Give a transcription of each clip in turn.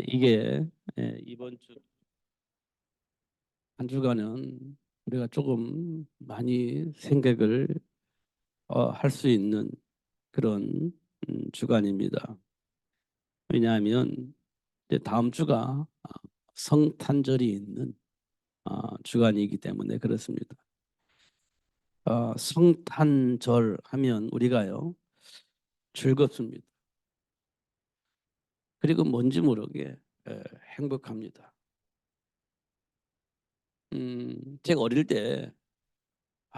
이게 이번 주 한 주간은 우리가 조금 많이 생각을 할 수 있는 그런 주간입니다. 왜냐하면 이제 다음 주가 성탄절이 있는 주간이기 때문에 그렇습니다. 성탄절 하면 우리가요 즐겁습니다. 그리고 뭔지 모르게 행복합니다. 제가 어릴 때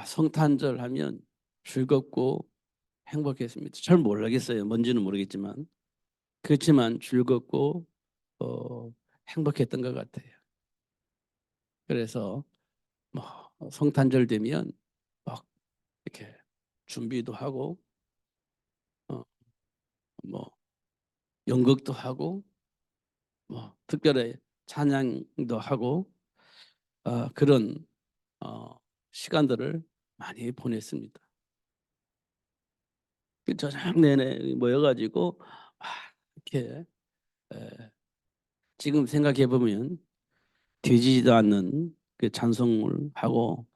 성탄절 하면 즐겁고 행복했습니다. 잘 모르겠어요. 뭔지는 모르겠지만 그렇지만 즐겁고 행복했던 것 같아요. 그래서 뭐 성탄절 되면 막 이렇게 준비도 하고 어, 뭐 연극도 하고 뭐 특별히 찬양도 하고 그런 어, 시간들을 많이 보냈습니다. 그 저녁 내내 모여가지고 이렇게 에, 지금 생각해 보면 되지도 않는 그 찬송을 하고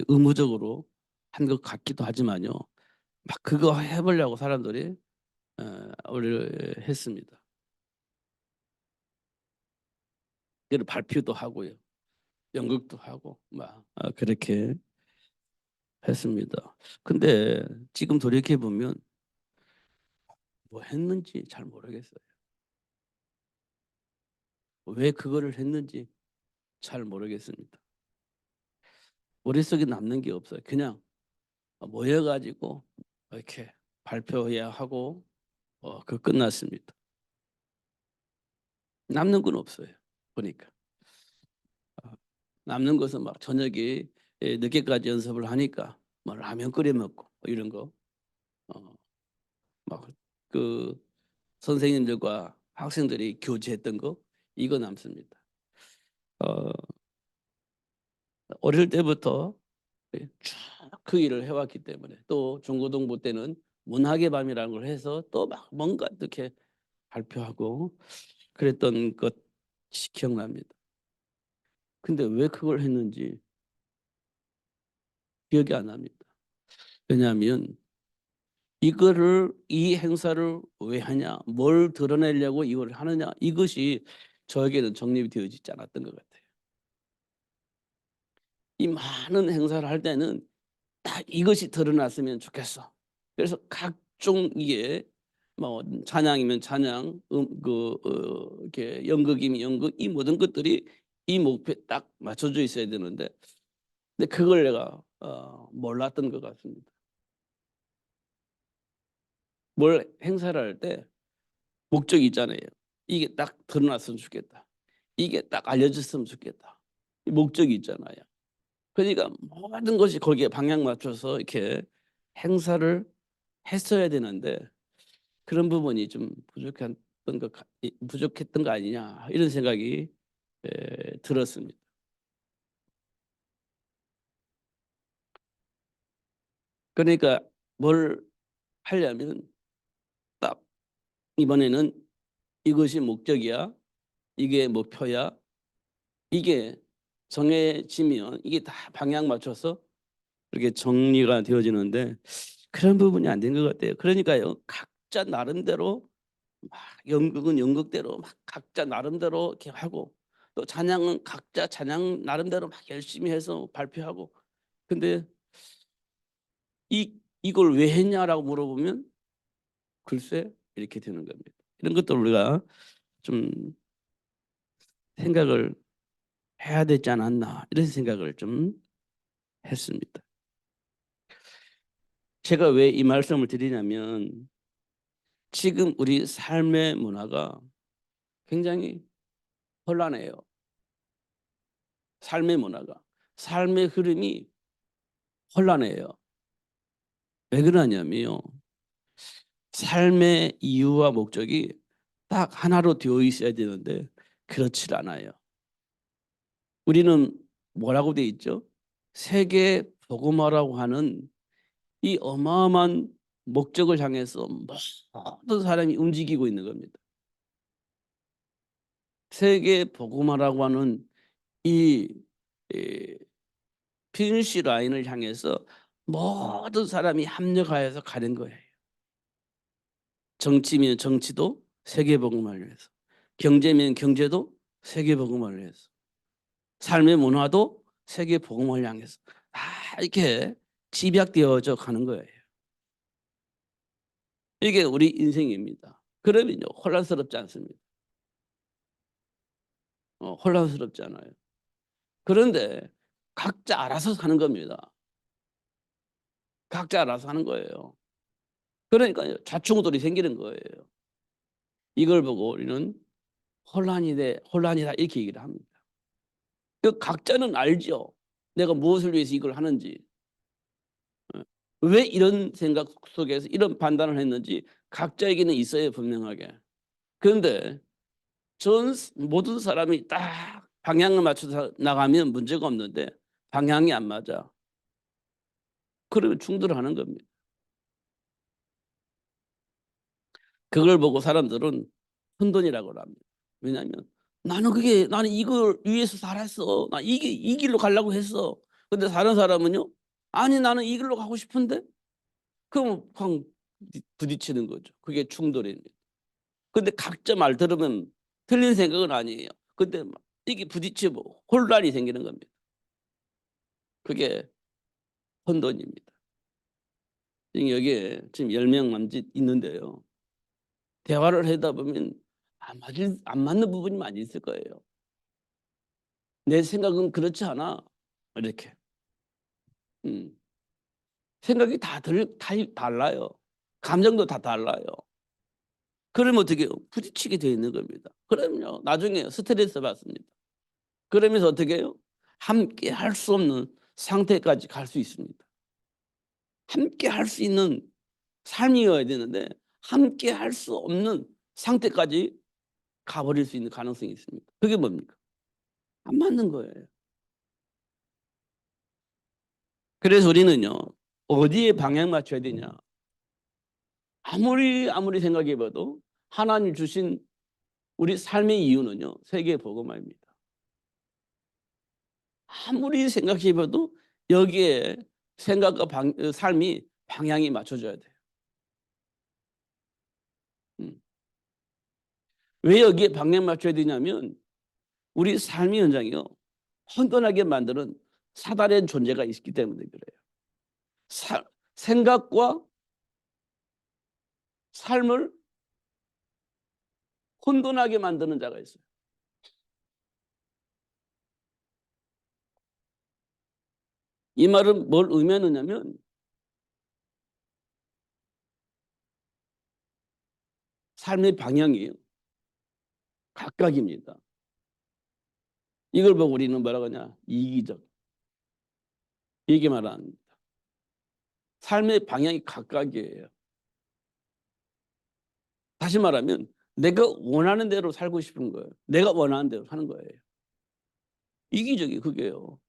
의무적으로 한 것 같기도 하지만요. 막 그거 해보려고 사람들이 우리를 했습니다. 그리고 발표도 하고요, 연극도 하고 막 그렇게 했습니다. 근데 지금 돌이켜 보면 뭐 했는지 잘 모르겠어요. 왜 그거를 했는지 잘 모르겠습니다. 머릿속에 남는 게 없어요. 그냥 모여가지고 이렇게 발표해야 하고 그 끝났습니다. 남는 건 없어요. 보니까 남는 것은 막 저녁에 늦게까지 연습을 하니까 뭐 라면 끓여 먹고 이런 거 막 그 선생님들과 학생들이 교제했던 거 이거 남습니다. 어, 어릴 때부터 쭉 그 일을 해왔기 때문에 또 중고등부 때는 문학의 밤이라는 걸 해서 또 막 뭔가 이렇게 발표하고 그랬던 것이 기억납니다. 근데 왜 그걸 했는지 기억이 안 납니다. 왜냐하면 이 행사를 왜 하냐, 뭘 드러내려고 이걸 하느냐, 이것이 저에게는 정립이 되어지지 않았던 것 같아요. 이 많은 행사를 할 때는 딱 이것이 드러났으면 좋겠어. 그래서 각종 이게 뭐 찬양이면 찬양, 이렇게 연극이면 연극, 이 모든 것들이 이 목표에 딱 맞춰져 있어야 되는데, 근데 그걸 내가 몰랐던 것 같습니다. 뭘 행사를 할 때 목적이 있잖아요. 이게 딱 드러났으면 좋겠다. 이게 딱 알려졌으면 좋겠다. 이 목적이 있잖아요. 그러니까 모든 것이 거기에 방향 맞춰서 이렇게 행사를 했어야 되는데 그런 부분이 좀 부족했던 거 아니냐 이런 생각이 들었습니다. 그러니까 뭘 하려면 딱 이번에는 이것이 목적이야, 이게 목표야, 이게 정해지면 이게 다 방향 맞춰서 이렇게 정리가 되어지는데 그런 부분이 안 된 것 같아요. 그러니까요, 각자 나름대로 막 연극은 연극대로 막 각자 나름대로 이렇게 하고 또 찬양은 각자 찬양 나름대로 막 열심히 해서 발표하고, 근데 이걸 왜 했냐라고 물어보면 글쎄 이렇게 되는 겁니다. 이런 것도 우리가 좀 생각을 해야 되지 않았나 이런 생각을 좀 했습니다. 제가 왜 이 말씀을 드리냐면 지금 우리 삶의 문화가 굉장히 혼란해요. 삶의 흐름이 혼란해요. 왜 그러냐면요, 삶의 이유와 목적이 딱 하나로 되어 있어야 되는데 그렇지 않아요. 우리는 뭐라고 되어 있죠? 세계 복음화라고 하는 이 어마어마한 목적을 향해서 모든 사람이 움직이고 있는 겁니다. 세계 복음화라고 하는 이 피니시 라인을 향해서 모든 사람이 합력하여서 가는 거예요. 정치면 정치도 세계 복음화를 위해서, 경제면 경제도 세계 복음화를 위해서, 삶의 문화도 세계 복음화를 향해서 다 이렇게 집약되어져 가는 거예요. 이게 우리 인생입니다. 그러면요 혼란스럽지 않습니다. 혼란스럽지 않아요. 그런데 각자 알아서 사는 겁니다. 각자 알아서 하는 거예요. 그러니까요 좌충우돌이 생기는 거예요. 이걸 보고 우리는 혼란이다 이렇게 얘기를 합니다. 그 각자는 알죠. 내가 무엇을 위해서 이걸 하는지, 왜 이런 생각 속에서 이런 판단을 했는지 각자에게는 있어요 분명하게. 그런데 모든 사람이 딱 방향을 맞춰서 나가면 문제가 없는데 방향이 안 맞아. 그러면 충돌하는 겁니다. 그걸 보고 사람들은 혼돈이라고 합니다. 왜냐하면 나는 이걸 위해서 살았어. 나 이 길로 가려고 했어. 근데 다른 사람은요, 아니 나는 이 길로 가고 싶은데, 그럼 확 부딪히는 거죠. 그게 충돌입니다. 근데 각자 말 들으면 틀린 생각은 아니에요. 근데 이게 부딪히고 혼란이 생기는 겁니다. 그게 혼돈입니다. 여기에 지금 10명 남짓 있는데요. 대화를 하다 보면 안 맞는 부분이 많이 있을 거예요. 내 생각은 그렇지 않아. 이렇게. 음. 생각이 다 달라요. 감정도 다 달라요. 그러면 어떻게 해요? 부딪히게 돼 있는 겁니다. 그럼요. 나중에 스트레스 받습니다. 그러면서 어떻게 해요? 함께 할 수 없는 상태까지 갈 수 있습니다. 함께 할 수 있는 삶이어야 되는데 함께 할 수 없는 상태까지 가버릴 수 있는 가능성이 있습니다. 그게 뭡니까? 안 맞는 거예요. 그래서 우리는요. 어디에 방향 맞춰야 되냐? 아무리 생각해 봐도 하나님 주신 우리 삶의 이유는요. 세계 복음화입니다. 아무리 생각해 봐도 여기에 생각과 삶이 방향이 맞춰져야 돼요. 음. 왜 여기에 방향 맞춰야 되냐면 우리 삶의 현장이요. 혼돈하게 만드는 사단의 존재가 있기 때문에 그래요. 생각과 삶을 혼돈하게 만드는 자가 있어요. 이 말은 뭘 의미하느냐면 삶의 방향이에요. 각각입니다. 이걸 보고 우리는 뭐라고 하냐? 이기적. 이게 말합니다. 삶의 방향이 각각이에요. 다시 말하면 내가 원하는 대로 살고 싶은 거예요. 내가 원하는 대로 사는 거예요. 이기적이 그게요.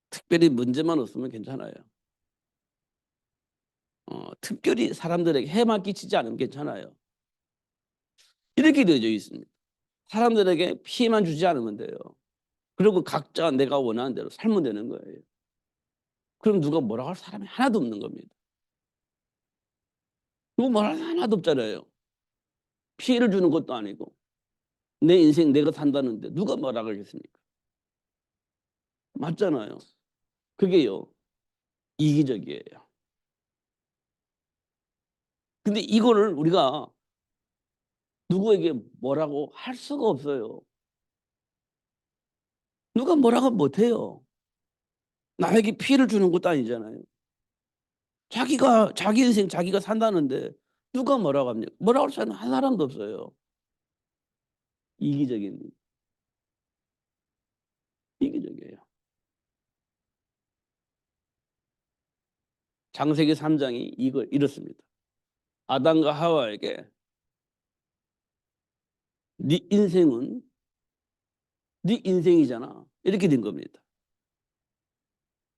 특별히 문제만 없으면 괜찮아요. 특별히 사람들에게 해만 끼치지 않으면 괜찮아요. 이렇게 되어져 있습니다. 사람들에게 피해만 주지 않으면 돼요. 그리고 각자 내가 원하는 대로 살면 되는 거예요. 그럼 누가 뭐라고 할 사람이 하나도 없는 겁니다. 누가 뭐라고 할 사람이 하나도 없잖아요. 피해를 주는 것도 아니고 내 인생 내가 산다는데 누가 뭐라고 하겠습니까? 맞잖아요. 그게요. 이기적이에요. 근데 이거를 우리가 누구에게 뭐라고 할 수가 없어요. 누가 뭐라고 못해요. 남에게 피해를 주는 것도 아니잖아요. 자기 인생 자기가 산다는데 누가 뭐라고 합니까? 뭐라고 할 사람 한 사람도 없어요. 이기적인, 이기적이에요. 창세기 3장이 이걸 이렇습니다. 아담과 하와에게 네 인생은 네 인생이잖아. 이렇게 된 겁니다.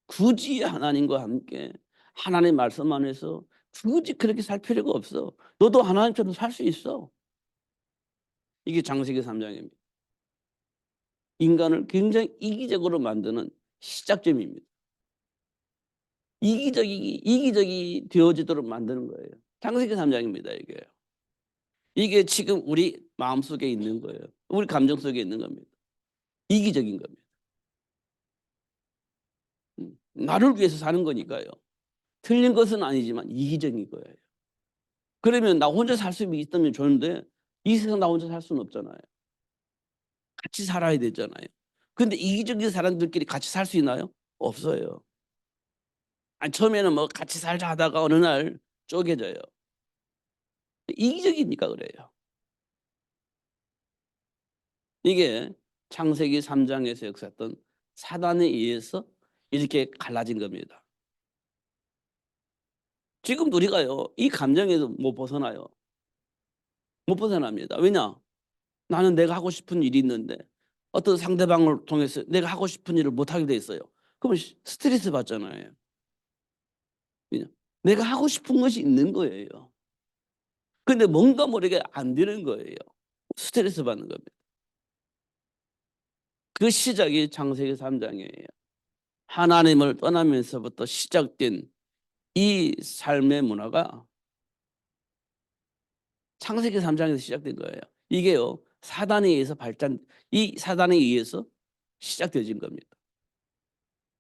굳이 하나님과 함께 하나님의 말씀 안에서 굳이 그렇게 살 필요가 없어. 너도 하나님처럼 살 수 있어. 이게 창세기 3장입니다. 인간을 굉장히 이기적으로 만드는 시작점입니다. 이기적이 되어지도록 만드는 거예요. 창세기 3장입니다. 이게 지금 우리 마음속에 있는 거예요. 우리 감정 속에 있는 겁니다. 이기적인 겁니다. 나를 위해서 사는 거니까요. 틀린 것은 아니지만 이기적인 거예요. 그러면 나 혼자 살 수 있다면 좋은데 이 세상 나 혼자 살 수는 없잖아요. 같이 살아야 되잖아요. 근데 이기적인 사람들끼리 같이 살 수 있나요? 없어요. 아니, 처음에는 뭐 같이 살자 하다가 어느 날 쪼개져요. 이기적이니까 그래요. 이게 창세기 3장에서 역사했던 사단에 의해서 이렇게 갈라진 겁니다. 지금도 우리가요, 이 감정에서 못 벗어나요. 못 벗어납니다. 왜냐? 나는 내가 하고 싶은 일이 있는데 어떤 상대방을 통해서 내가 하고 싶은 일을 못하게 돼 있어요. 그러면 스트레스 받잖아요. 왜냐? 내가 하고 싶은 것이 있는 거예요. 근데 뭔가 모르게 안 되는 거예요. 스트레스 받는 겁니다. 그 시작이 창세기 3장이에요. 하나님을 떠나면서부터 시작된 이 삶의 문화가 창세기 3장에서 시작된 거예요. 이게요, 사단에 의해서 이 사단에 의해서 시작되어진 겁니다.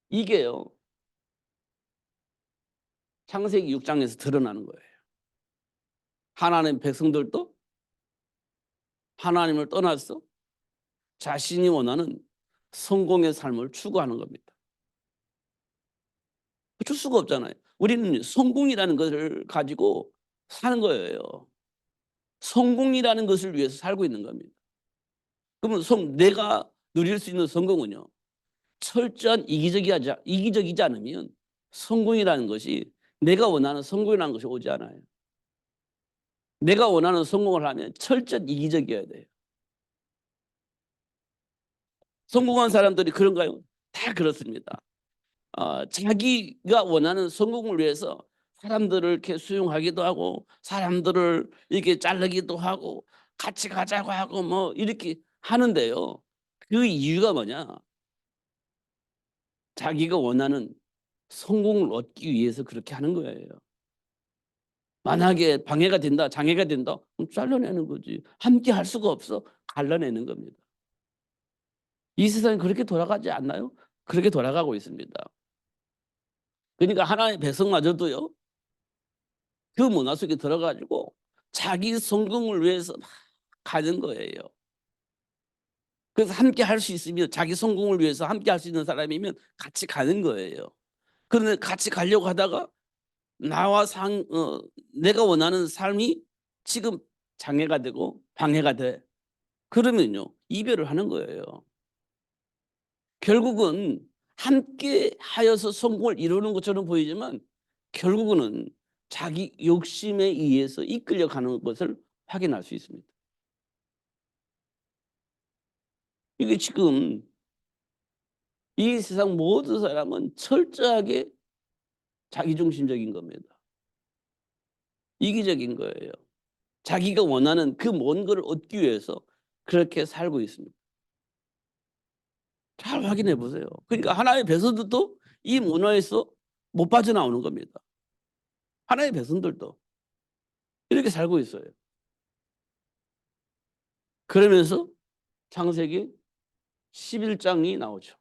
이게요, 창세기 6장에서 드러나는 거예요. 하나님 백성들도 하나님을 떠나서 자신이 원하는 성공의 삶을 추구하는 겁니다. 어쩔 수가 없잖아요. 우리는 성공이라는 것을 가지고 사는 거예요. 성공이라는 것을 위해서 살고 있는 겁니다. 그러면 내가 누릴 수 있는 성공은요, 철저한 이기적이지 않으면 성공이라는 것이, 내가 원하는 성공이라는 것이 오지 않아요. 내가 원하는 성공을 하면 철저한 이기적이어야 돼요. 성공한 사람들이 그런가요? 다 그렇습니다. 자기가 원하는 성공을 위해서 사람들을 이렇게 수용하기도 하고, 사람들을 이렇게 자르기도 하고, 같이 가자고 하고 뭐 이렇게 하는데요. 그 이유가 뭐냐? 자기가 원하는 성공을 얻기 위해서 그렇게 하는 거예요. 만약에 방해가 된다, 장애가 된다, 그럼 잘라내는 거지. 함께 할 수가 없어. 갈라내는 겁니다. 이 세상이 그렇게 돌아가지 않나요? 그렇게 돌아가고 있습니다. 그러니까 하나님의 백성마저도요, 그 문화 속에 들어가지고 자기 성공을 위해서 막 가는 거예요. 그래서 함께 할 수 있으면, 자기 성공을 위해서 함께 할 수 있는 사람이면 같이 가는 거예요. 그런데 같이 가려고 하다가 나와 내가 원하는 삶이 지금 장애가 되고 방해가 돼. 그러면요, 이별을 하는 거예요. 결국은 함께 하여서 성공을 이루는 것처럼 보이지만 결국은 자기 욕심에 의해서 이끌려 가는 것을 확인할 수 있습니다. 이게 지금 이 세상 모든 사람은 철저하게 자기중심적인 겁니다. 이기적인 거예요. 자기가 원하는 그 먼 거를 얻기 위해서 그렇게 살고 있습니다. 잘 확인해 보세요. 그러니까 하나님의 백성들도 이 문화에서 못 빠져나오는 겁니다. 하나님의 백성들도 이렇게 살고 있어요. 그러면서 창세기 11장이 나오죠.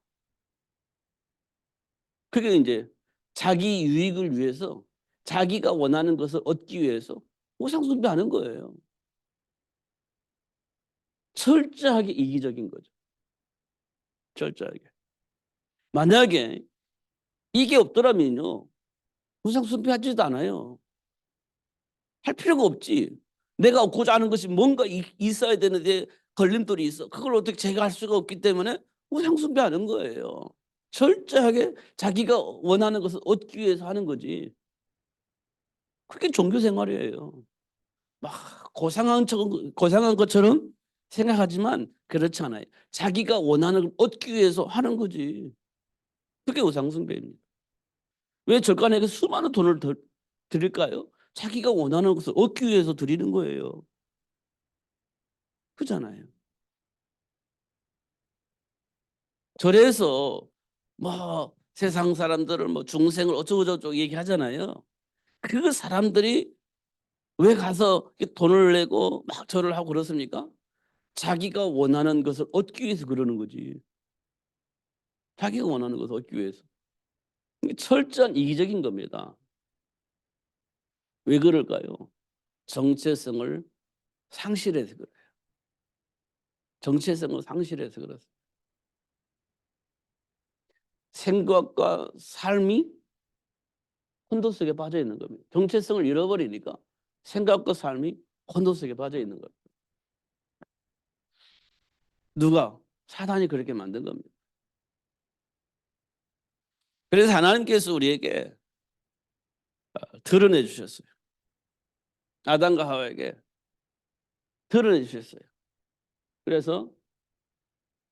그게 이제 자기 유익을 위해서, 자기가 원하는 것을 얻기 위해서 우상 숭배하는 거예요. 철저하게 이기적인 거죠. 철저하게. 만약에 이게 없더라면요, 우상 숭배하지도 않아요. 할 필요가 없지. 내가 얻고자 하는 것이 뭔가 있어야 되는데 걸림돌이 있어. 그걸 어떻게 제가 할 수가 없기 때문에 우상 숭배하는 거예요. 철저하게 자기가 원하는 것을 얻기 위해서 하는 거지. 그게 종교 생활이에요. 막 고상한 것처럼 생각하지만 그렇지 않아요. 자기가 원하는 걸 얻기 위해서 하는 거지. 그게 우상 숭배입니다. 왜 절간에게 수많은 돈을 드릴까요? 자기가 원하는 것을 얻기 위해서 드리는 거예요. 그잖아요. 절에서 뭐 세상 사람들을 뭐 중생을 어쩌고저쩌고 얘기하잖아요. 그 사람들이 왜 가서 돈을 내고 막 절을 하고 그렇습니까? 자기가 원하는 것을 얻기 위해서 그러는 거지. 자기가 원하는 것을 얻기 위해서. 이게 철저한 이기적인 겁니다. 왜 그럴까요? 정체성을 상실해서 그래요. 정체성을 상실해서 그렇습니다. 생각과 삶이 혼돈 속에 빠져 있는 겁니다. 정체성을 잃어버리니까 생각과 삶이 혼돈 속에 빠져 있는 겁니다. 누가? 사단이 그렇게 만든 겁니다. 그래서 하나님께서 우리에게 드러내 주셨어요. 아담과 하와에게 드러내 주셨어요. 그래서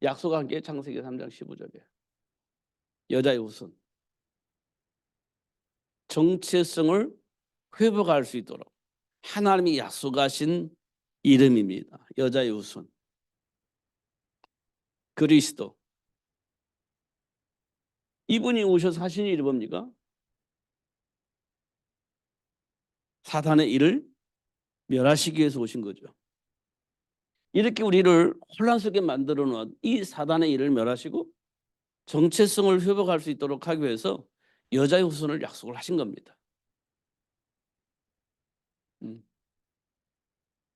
약속한 게 창세기 3장 15절에 여자의 후손 정체성을 회복할 수 있도록 하나님이 약속하신 이름입니다. 여자의 후손 그리스도. 이분이 오셔서 하신 일이 뭡니까? 사단의 일을 멸하시기 위해서 오신 거죠. 이렇게 우리를 혼란 속에 만들어 놓은 이 사단의 일을 멸하시고 정체성을 회복할 수 있도록 하기 위해서 여자의 후손을 약속을 하신 겁니다.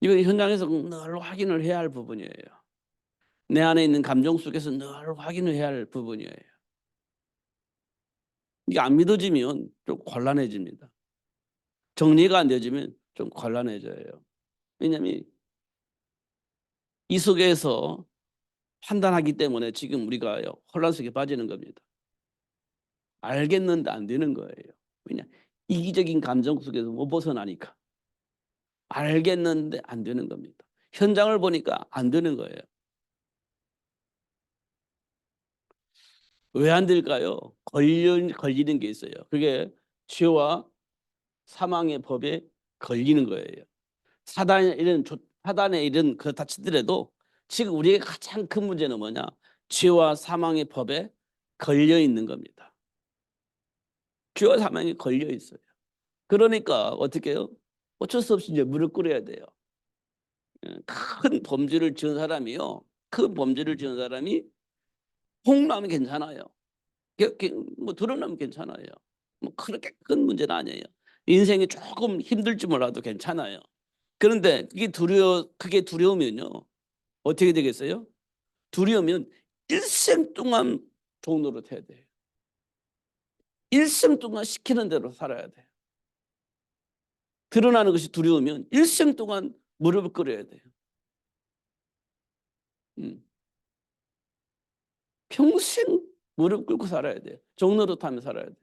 이거 현장에서 늘 확인을 해야 할 부분이에요. 내 안에 있는 감정 속에서 늘 확인을 해야 할 부분이에요. 이게 안 믿어지면 좀 곤란해집니다. 정리가 안 되어지면 좀 곤란해져요. 왜냐하면 이 속에서 판단하기 때문에 지금 우리가 혼란 속에 빠지는 겁니다. 알겠는데 안 되는 거예요. 왜냐? 이기적인 감정 속에서 못 벗어나니까. 알겠는데 안 되는 겁니다. 현장을 보니까 안 되는 거예요. 왜 안 될까요? 걸리는 게 있어요. 그게 죄와 사망의 법에 걸리는 거예요. 사단의 일은 그렇다 치더라도 지금 우리의 가장 큰 문제는 뭐냐? 죄와 사망의 법에 걸려 있는 겁니다. 죄와 사망에 걸려 있어요. 그러니까 어떻게 해요? 어쩔 수 없이 이제 무릎 꿇어야 돼요. 큰 범죄를 지은 사람이요. 큰 범죄를 지은 사람이 폭로하면 괜찮아요. 뭐 드러나면 괜찮아요. 뭐 그렇게 큰 문제는 아니에요. 인생이 조금 힘들지 몰라도 괜찮아요. 그런데 그게 두려우면요. 어떻게 되겠어요? 두려우면 일생 동안 종노릇 해야 돼요. 일생 동안 시키는 대로 살아야 돼요. 드러나는 것이 두려우면 일생 동안 무릎을 꿇어야 돼요. 평생 무릎 꿇고 살아야 돼요. 종노릇하며 살아야 돼요.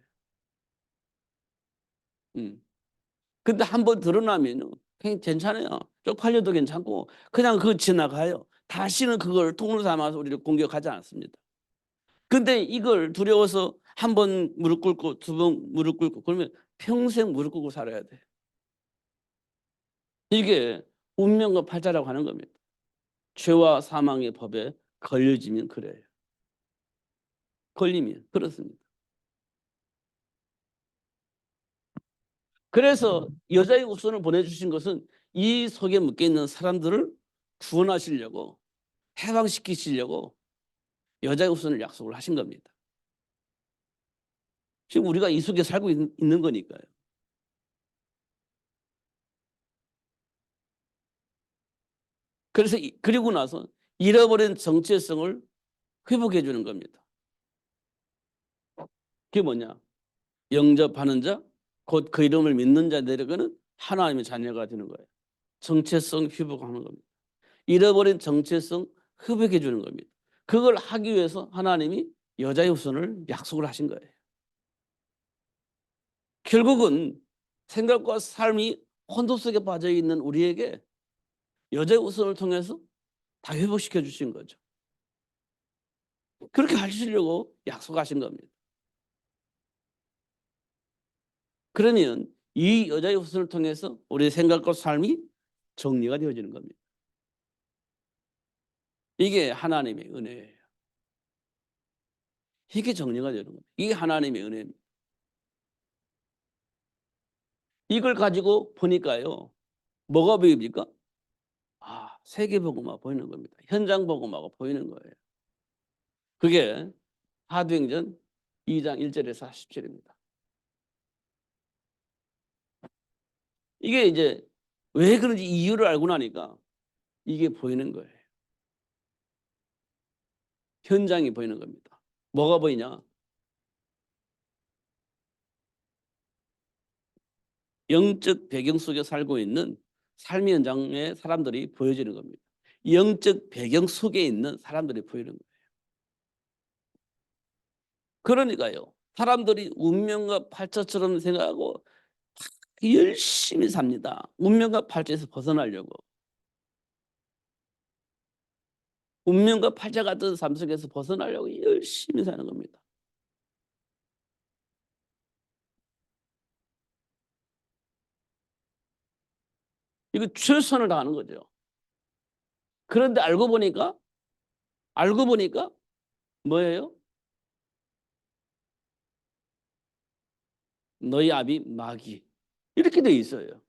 근데 한번 드러나면 괜찮아요. 쪽팔려도 괜찮고 그냥 그거 지나가요. 다시는 그걸 통로 삼아서 우리를 공격하지 않습니다. 근데 이걸 두려워서 한 번 무릎 꿇고 두 번 무릎 꿇고 그러면 평생 무릎 꿇고 살아야 돼. 이게 운명과 팔자라고 하는 겁니다. 죄와 사망의 법에 걸려지면 그래요. 걸리면 그렇습니다. 그래서 여자의 후손을 보내주신 것은 이 속에 묶여있는 사람들을 구원하시려고 해방시키시려고 여자의 후손을 약속을 하신 겁니다. 지금 우리가 이 속에 살고 있는 거니까요. 그래서 그리고 나서 잃어버린 정체성을 회복해 주는 겁니다. 그게 뭐냐? 영접하는 자, 곧 그 이름을 믿는 자들에게는 하나님의 자녀가 되는 거예요. 정체성 회복하는 겁니다. 잃어버린 정체성 회복해 주는 겁니다. 그걸 하기 위해서 하나님이 여자의 후손을 약속을 하신 거예요. 결국은 생각과 삶이 혼돈 속에 빠져 있는 우리에게 여자의 후손을 통해서 다 회복시켜 주신 거죠. 그렇게 하시려고 약속하신 겁니다. 그러면 이 여자의 후손을 통해서 우리의 생각과 삶이 정리가 되어지는 겁니다. 이게 하나님의 은혜예요. 이게 정리가 되는 겁니다. 이게 하나님의 은혜입니다. 이걸 가지고 보니까요. 뭐가 보입니까? 세계복음화가 보이는 겁니다. 현장복음화가 보이는 거예요. 그게 사도행전 2장 1절에서 10절입니다. 이게 이제 왜 그런지 이유를 알고 나니까 이게 보이는 거예요. 현장이 보이는 겁니다. 뭐가 보이냐? 영적 배경 속에 살고 있는 삶의 현장의 사람들이 보여지는 겁니다. 영적 배경 속에 있는 사람들이 보이는 거예요. 그러니까요. 사람들이 운명과 팔자처럼 생각하고 열심히 삽니다. 운명과 팔자에서 벗어나려고. 운명과 팔자 같은 삶 속에서 벗어나려고 열심히 사는 겁니다. 이거 최선을 다하는 거죠. 그런데 알고 보니까 뭐예요? 너희 아비 마귀. 이렇게 돼 있어요.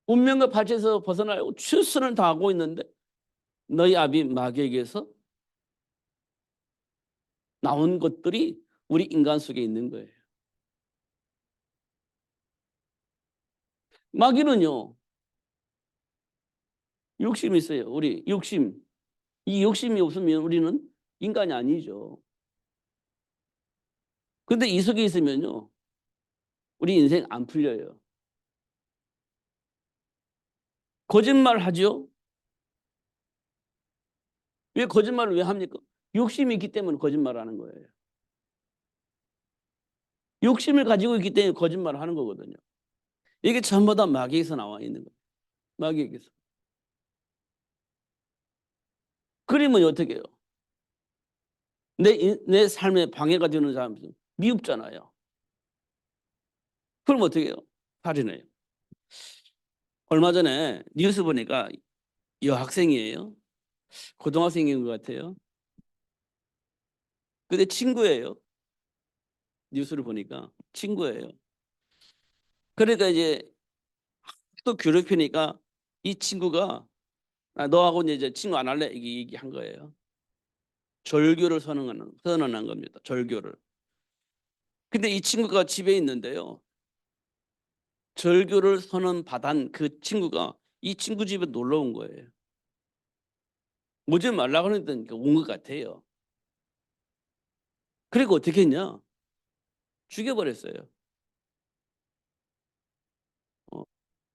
운명과 팔자에서 벗어나려고 최선을 다하고 있는데 너희 아비 마귀에게서 나온 것들이 우리 인간 속에 있는 거예요. 마귀는요. 욕심이 있어요. 우리 욕심. 이 욕심이 없으면 우리는 인간이 아니죠. 근데 이 속에 있으면요. 우리 인생 안 풀려요. 거짓말 하죠. 왜 거짓말을 왜 합니까? 욕심이 있기 때문에 거짓말하는 거예요. 욕심을 가지고 있기 때문에 거짓말을 하는 거거든요. 이게 전부 다 마귀에서 나와 있는 거예요. 마귀에게서. 그러면 어떻게 해요? 내 삶에 방해가 되는 사람은 미흡잖아요. 그럼 어떻게 해요? 살인해요. 얼마 전에 뉴스 보니까 여학생이에요. 고등학생인 것 같아요. 근데 친구예요. 뉴스를 보니까 친구예요. 그러니까 이제 또 괴롭히니까 이 친구가 너하고 이제 친구 안 할래? 이게 얘기한 거예요. 절교를 선언한 겁니다. 절교를. 근데 이 친구가 집에 있는데요. 절교를 선언받은 그 친구가 이 친구 집에 놀러 온 거예요. 오지 말라고 그랬더니 온 것 같아요. 그리고 어떻게 했냐? 죽여버렸어요. 어,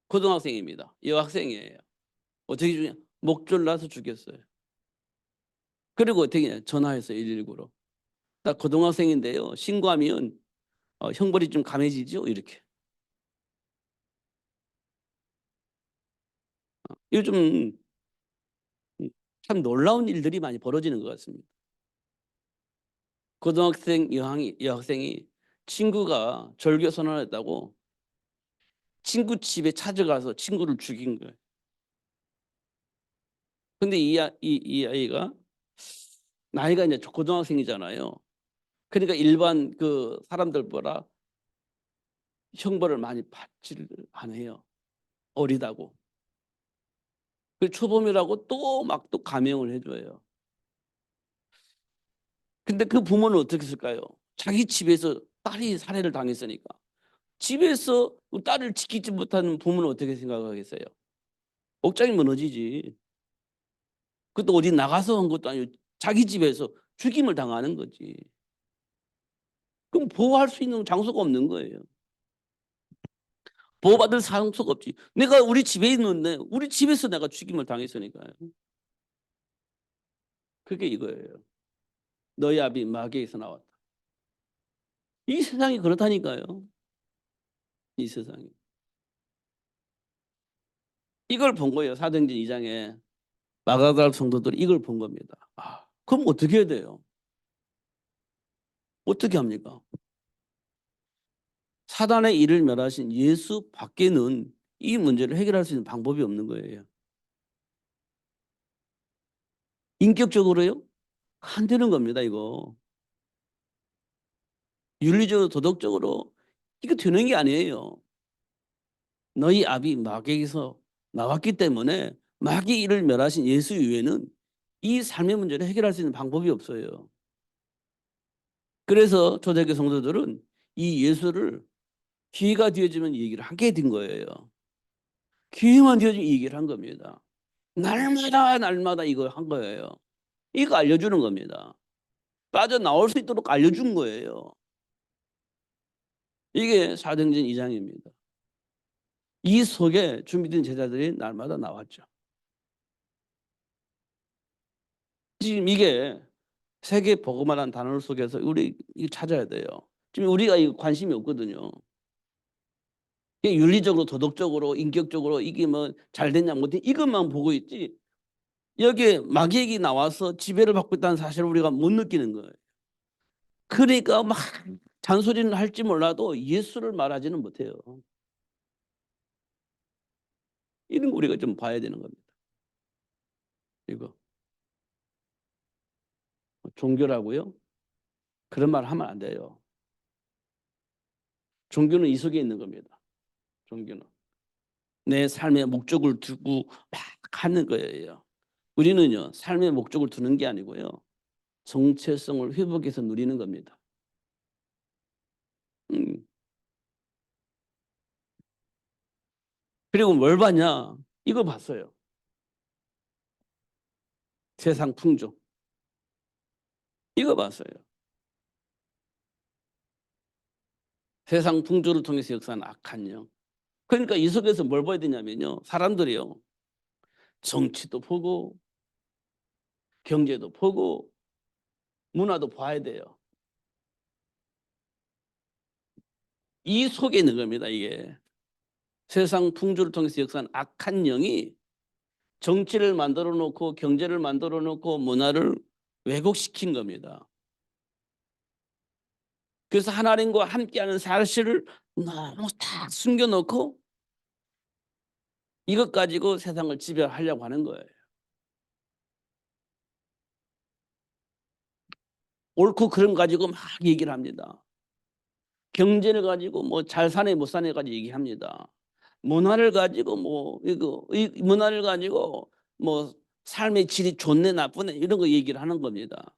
고등학생입니다. 여학생이에요. 어떻게 죽냐? 목줄 나서 죽였어요. 그리고 어떻게 했냐? 전화해서 119로. 나 고등학생인데요. 신고하면 형벌이 좀 강해지죠? 이렇게. 요즘 참 놀라운 일들이 많이 벌어지는 것 같습니다. 고등학생 여학생이 친구가 절교 선언했다고 친구 집에 찾아가서 친구를 죽인 거예요. 근데 이 아이가 나이가 이제 고등학생이잖아요. 그러니까 일반 그 사람들보다 형벌을 많이 받지를 않아요. 어리다고. 그 초범이라고 또 막 또 감형을 해줘요. 근데 그 부모는 어떻게 했을까요? 자기 집에서 딸이 살해를 당했으니까. 집에서 딸을 지키지 못하는 부모는 어떻게 생각하겠어요? 억장이 무너지지. 그것도 어디 나가서 한 것도 아니고 자기 집에서 죽임을 당하는 거지. 그럼 보호할 수 있는 장소가 없는 거예요. 보호받을 장소가 없지. 내가 우리 집에 있는데 우리 집에서 내가 죽임을 당했으니까요. 그게 이거예요. 너희 아비 마귀에서 나왔다. 이 세상이 그렇다니까요. 이 세상이. 이걸 본 거예요. 사도행전 2장에 마가다락 성도들이 이걸 본 겁니다. 그럼 어떻게 해야 돼요? 어떻게 합니까? 사단의 일을 멸하신 예수 밖에는 이 문제를 해결할 수 있는 방법이 없는 거예요. 인격적으로요? 안 되는 겁니다, 이거. 윤리적으로 도덕적으로 이거 되는 게 아니에요. 너희 아비 마귀에게서 나왔기 때문에 마귀 이를 멸하신 예수 이외에는 이 삶의 문제를 해결할 수 있는 방법이 없어요. 그래서 초대교회 성도들은 이 예수를 기회가 되어지면 이 얘기를 하게 된 거예요. 기회만 되어지면 이 얘기를 한 겁니다. 날마다 이거 한 거예요. 이거 알려주는 겁니다. 빠져나올 수 있도록 알려준 거예요. 이게 사도행전 2장입니다. 이 속에 준비된 제자들이 날마다 나왔죠. 지금 이게 세계 복음화라는 단어 속에서 우리 이거 찾아야 돼요. 지금 우리가 이 관심이 없거든요. 이게 윤리적으로, 도덕적으로, 인격적으로 이게 뭐 잘 됐냐 못해 이것만 보고 있지. 여기에 마귀에게 나와서 지배를 받고 있다는 사실을 우리가 못 느끼는 거예요. 그러니까 막 잔소리는 할지 몰라도 예수를 말하지는 못해요. 이런 거 우리가 좀 봐야 되는 겁니다. 이거 종교라고요? 그런 말 하면 안 돼요. 종교는 이 속에 있는 겁니다. 종교는 내 삶의 목적을 두고 막 하는 거예요. 우리는요 삶의 목적을 두는 게 아니고요 정체성을 회복해서 누리는 겁니다. 음. 그리고 뭘 봤냐? 이거 봤어요. 세상 풍조. 이거 봤어요. 세상 풍조를 통해서 역사하는 악한 영. 그러니까 이 속에서 뭘 봐야 되냐면요. 사람들이요. 정치도 보고 경제도 보고 문화도 봐야 돼요. 이 속에 있는 겁니다. 이게. 세상 풍조를 통해서 역사하는 악한 영이 정치를 만들어 놓고 경제를 만들어 놓고 문화를 왜곡시킨 겁니다. 그래서 하나님과 함께하는 사실을 너무 딱 숨겨놓고 이것 가지고 세상을 지배하려고 하는 거예요. 옳고 그름 가지고 막 얘기를 합니다. 경제를 가지고 뭐 잘 사네 못 사네 가지고 얘기합니다. 문화를 가지고 뭐 이거 이 문화를 가지고 뭐 삶의 질이 좋네 나쁘네 이런 거 얘기를 하는 겁니다.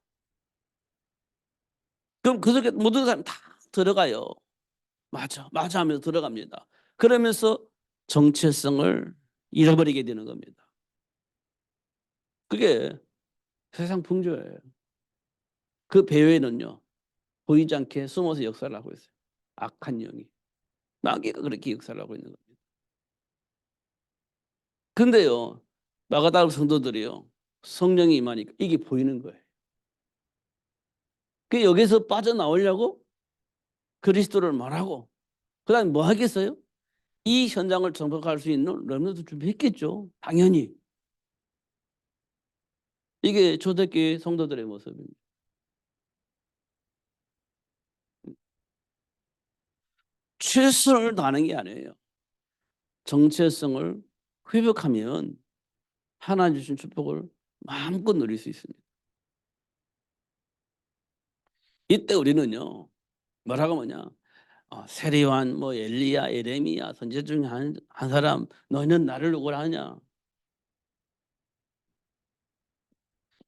그럼 그 속에 모든 사람 다 들어가요. 맞아, 맞아 하면서 들어갑니다. 그러면서 정체성을 잃어버리게 되는 겁니다. 그게 세상 풍조예요. 그 배후에는요 보이지 않게 숨어서 역사를 하고 있어요. 악한 영이. 마귀가 그렇게 역사를 하고 있는 겁니다. 근데요 마가다락 성도들이요 성령이 임하니까 이게 보이는 거예요. 그 여기서 빠져나오려고 그리스도를 말하고 그다음에 뭐 하겠어요? 이 현장을 정복할 수 있는 렘넌트 준비했겠죠. 당연히. 이게 초대교회 성도들의 모습입니다. 최선을 다하는 게 아니에요. 정체성을 회복하면 하나님 주신 축복을 마음껏 누릴 수 있습니다. 이때 우리는요 뭐라고 하냐 세리완 뭐 엘리야 에레미야 선지자 중에 한 사람 너희는 나를 누구라 하냐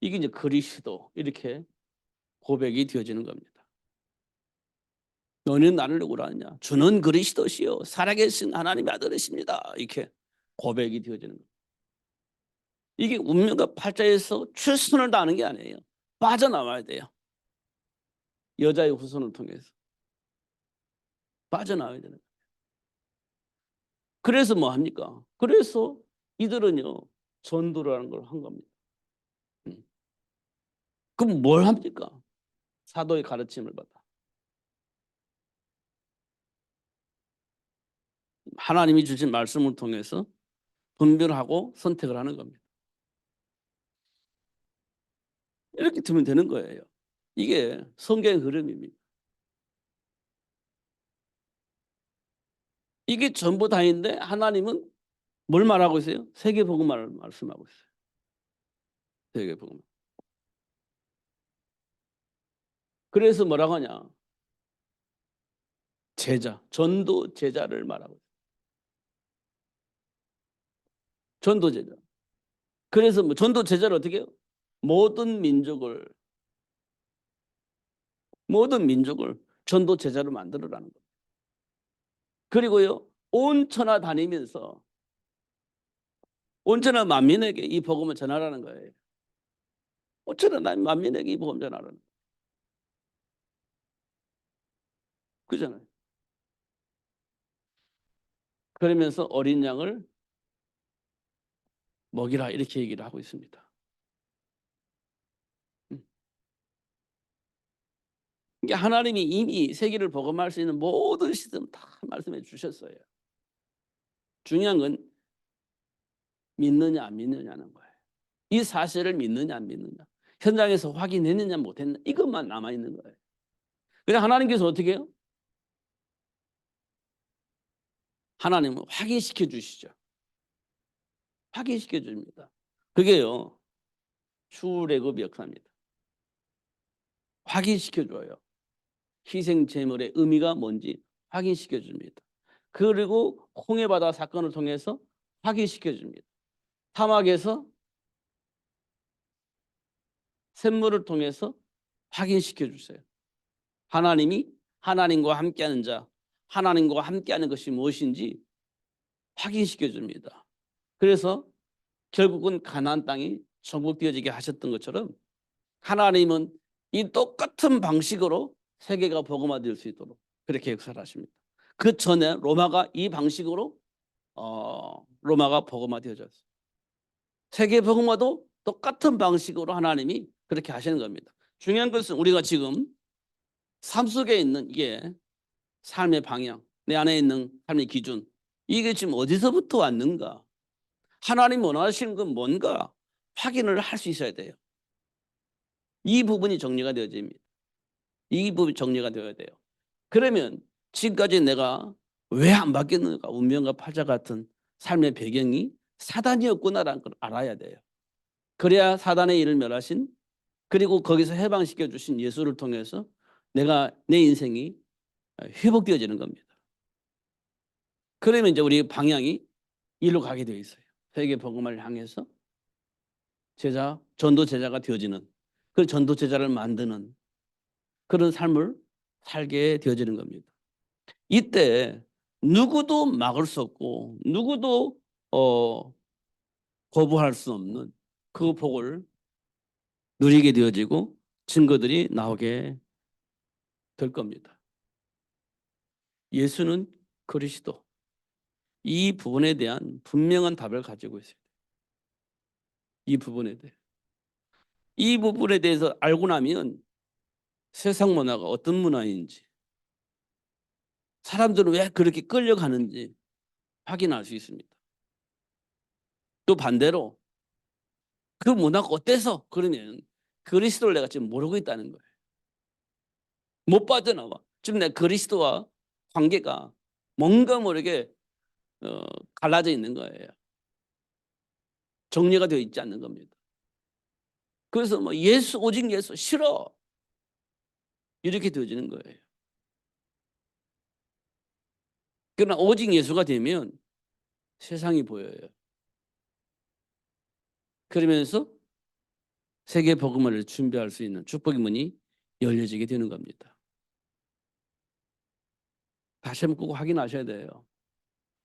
이게 이제 그리스도 이렇게 고백이 되어지는 겁니다. 너희는 나를 누구라 하냐 주는 그리스도시요 살아계신 하나님의 아들이십니다. 이렇게 고백이 되어지는 겁니다. 이게 운명과 팔자에서 최선을 다하는 게 아니에요. 빠져나와야 돼요. 여자의 후손을 통해서 빠져나와야 되는 거예요. 그래서 뭐 합니까? 그래서 이들은요 전도라는 걸 한 겁니다. 그럼 뭘 합니까? 사도의 가르침을 받아 하나님이 주신 말씀을 통해서 분별하고 선택을 하는 겁니다. 이렇게 두면 되는 거예요. 이게 성경의 흐름입니다. 이게 전부 다인데 하나님은 뭘 말하고 있어요? 세계복음을 말씀하고 있어요. 세계복음. 그래서 뭐라고 하냐? 제자, 전도 제자를 말하고 있어요. 전도 제자. 그래서 뭐 전도 제자를 어떻게 해요? 모든 민족을 전도 제자로 만들어라는 거예요. 그리고요, 온 천하 다니면서 온 천하 만민에게 이 복음을 전하라는 거예요. 온 천하 만민에게 이 복음 전하라는 거예요. 그잖아요. 그러면서 어린 양을 먹이라 이렇게 얘기를 하고 있습니다. 이게 하나님이 이미 세계를 복음할 수 있는 모든 시스템 다 말씀해 주셨어요. 중요한 건 믿느냐 안 믿느냐는 거예요. 이 사실을 믿느냐 안 믿느냐, 현장에서 확인했느냐 못했느냐, 이것만 남아있는 거예요. 그냥 하나님께서 어떻게 해요? 하나님은 확인시켜 주시죠. 확인시켜 줍니다. 그게요, 출애굽 역사입니다. 확인시켜 줘요. 희생 제물의 의미가 뭔지 확인시켜 줍니다. 그리고 홍해바다 사건을 통해서 확인시켜 줍니다. 사막에서 샘물을 통해서 확인시켜 주세요. 하나님이 하나님과 함께하는 자, 하나님과 함께하는 것이 무엇인지 확인시켜 줍니다. 그래서 결국은 가나안 땅이 정복되어지게 하셨던 것처럼 하나님은 이 똑같은 방식으로 세계가 복음화될 수 있도록 그렇게 역사를 하십니다. 그 전에 로마가 이 방식으로 로마가 복음화되어졌어요. 세계 복음화도 똑같은 방식으로 하나님이 그렇게 하시는 겁니다. 중요한 것은 우리가 지금 삶 속에 있는 이게 삶의 방향, 내 안에 있는 삶의 기준, 이게 지금 어디서부터 왔는가, 하나님 원하시는 건 뭔가 확인을 할 수 있어야 돼요. 이 부분이 정리가 되어집니다. 이 부분이 정리가 되어야 돼요. 그러면 지금까지 내가 왜 안 바뀌었는가, 운명과 팔자 같은 삶의 배경이 사단이었구나라는 걸 알아야 돼요. 그래야 사단의 일을 멸하신, 그리고 거기서 해방시켜 주신 예수를 통해서 내가 내 인생이 회복되어지는 겁니다. 그러면 이제 우리 방향이 일로 가게 되어 있어요. 세계 복음을 향해서 제자, 전도 제자가 되어지는, 그 전도 제자를 만드는 그런 삶을 살게 되어지는 겁니다. 이때 누구도 막을 수 없고 누구도 거부할 수 없는 그 복을 누리게 되어지고 증거들이 나오게 될 겁니다. 예수는 그리스도, 이 부분에 대한 분명한 답을 가지고 있어요. 이 부분에 대해. 이 부분에 대해서 알고 나면 세상 문화가 어떤 문화인지, 사람들은 왜 그렇게 끌려가는지 확인할 수 있습니다. 또 반대로 그 문화가 어때서 그러면 그리스도를 내가 지금 모르고 있다는 거예요. 못 빠져나와. 지금 내 그리스도와 관계가 뭔가 모르게 갈라져 있는 거예요. 정리가 되어 있지 않는 겁니다. 그래서 뭐 예수, 오직 예수 싫어, 이렇게 되어지는 거예요. 그러나 오직 예수가 되면 세상이 보여요. 그러면서 세계 복음을 준비할 수 있는 축복의 문이 열려지게 되는 겁니다. 다시 한번 꼭 확인하셔야 돼요.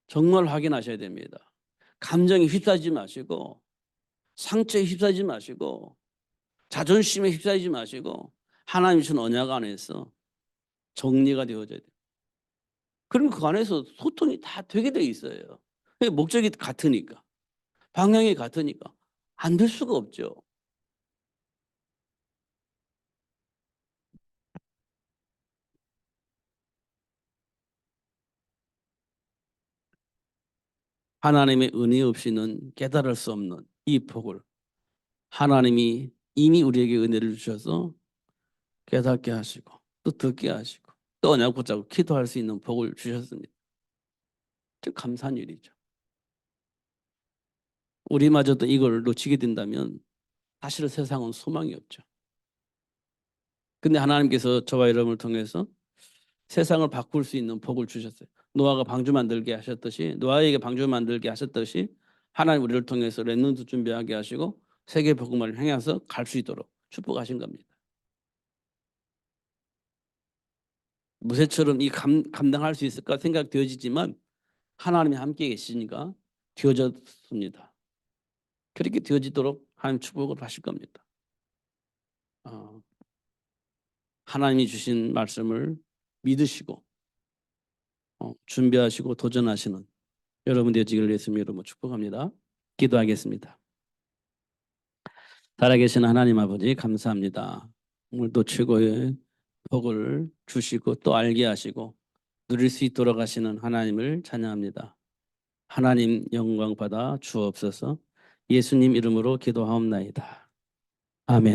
정말 확인하셔야 됩니다. 감정에 휩싸이지 마시고, 상처에 휩싸이지 마시고, 자존심에 휩싸이지 마시고, 하나님이 준 언약 안에서 정리가 되어져야 돼요. 그럼 그 안에서 소통이 다 되게 돼 있어요. 목적이 같으니까, 방향이 같으니까 안 될 수가 없죠. 하나님의 은혜 없이는 깨달을 수 없는 이 복을 하나님이 이미 우리에게 은혜를 주셔서 깨닫게 하시고 또 듣게 하시고 또 언약 붙잡고 기도할 수 있는 복을 주셨습니다. 참 감사한 일이죠. 우리마저도 이걸 놓치게 된다면 사실은 세상은 소망이 없죠. 근데 하나님께서 저와 여러분을 통해서 세상을 바꿀 수 있는 복을 주셨어요. 노아가 방주 만들게 하셨듯이, 노아에게 방주 만들게 하셨듯이 하나님 우리를 통해서 렘넌트 준비하게 하시고 세계 복음을 향해서 갈 수 있도록 축복하신 겁니다. 모세처럼 감당할 수 있을까 생각되어지지만 하나님이 함께 계시니까 되어졌습니다. 그렇게 되어지도록 하나님 축복을 하실 겁니다. 하나님이 주신 말씀을 믿으시고 준비하시고 도전하시는 여러분 되시기를 예수님 이름으로 축복합니다. 기도하겠습니다. 살아계신 하나님 아버지 감사합니다. 오늘도 최고의 복을 주시고 또 알게 하시고 누릴 수 있도록 하시는 하나님을 찬양합니다. 하나님 영광 받아 주옵소서. 예수님 이름으로 기도하옵나이다. 아멘.